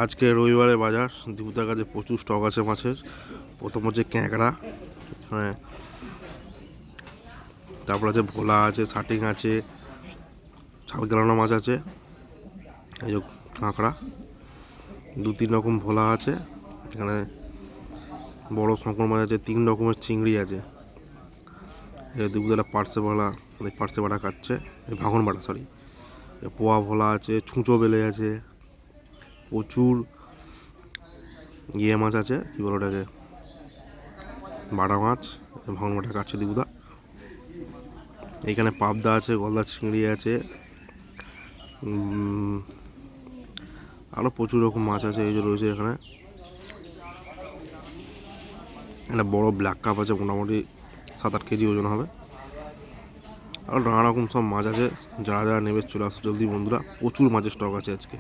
আজকে রবিবারে বাজার, দীপুদার কাছে প্রচুর স্টক আছে মাছের। প্রথম হচ্ছে ক্যাঁকড়া, হ্যাঁ, তারপর আছে ভোলা আছে, শাটিং আছে, ছালগালানো মাছ আছে, এই যে কাঁকড়া, 2-3 রকম ভোলা আছে, এখানে বড় শঙ্কর মাছ আছে, 3 রকমের চিংড়ি আছে। দীপুদারা পার্সে বাটা কাটছে, ভাঙন বাটা সরি, পোয়া ভোলা আছে, ছুঁচো বেলে আছে, প্রচুর মাছ আছে, কী বলো ওটাকে, বাটা মাছ, ভাঙন বাটা কাটছে দীপুদা। এইখানে পাবদা আছে, গলদা চিংড়ি আছে, আরও প্রচুর রকম মাছ আছে। এই যে রয়েছে এখানে একটা বড় ব্ল্যাক কাপ আছে, মোটামুটি 7-8 কেজি ওজন হবে। আর নানা রকম সব মাছ আছে। যারা যারা নেবে চলে আসো জলদি বন্ধুরা, প্রচুর মাছের স্টক আছে আজকে।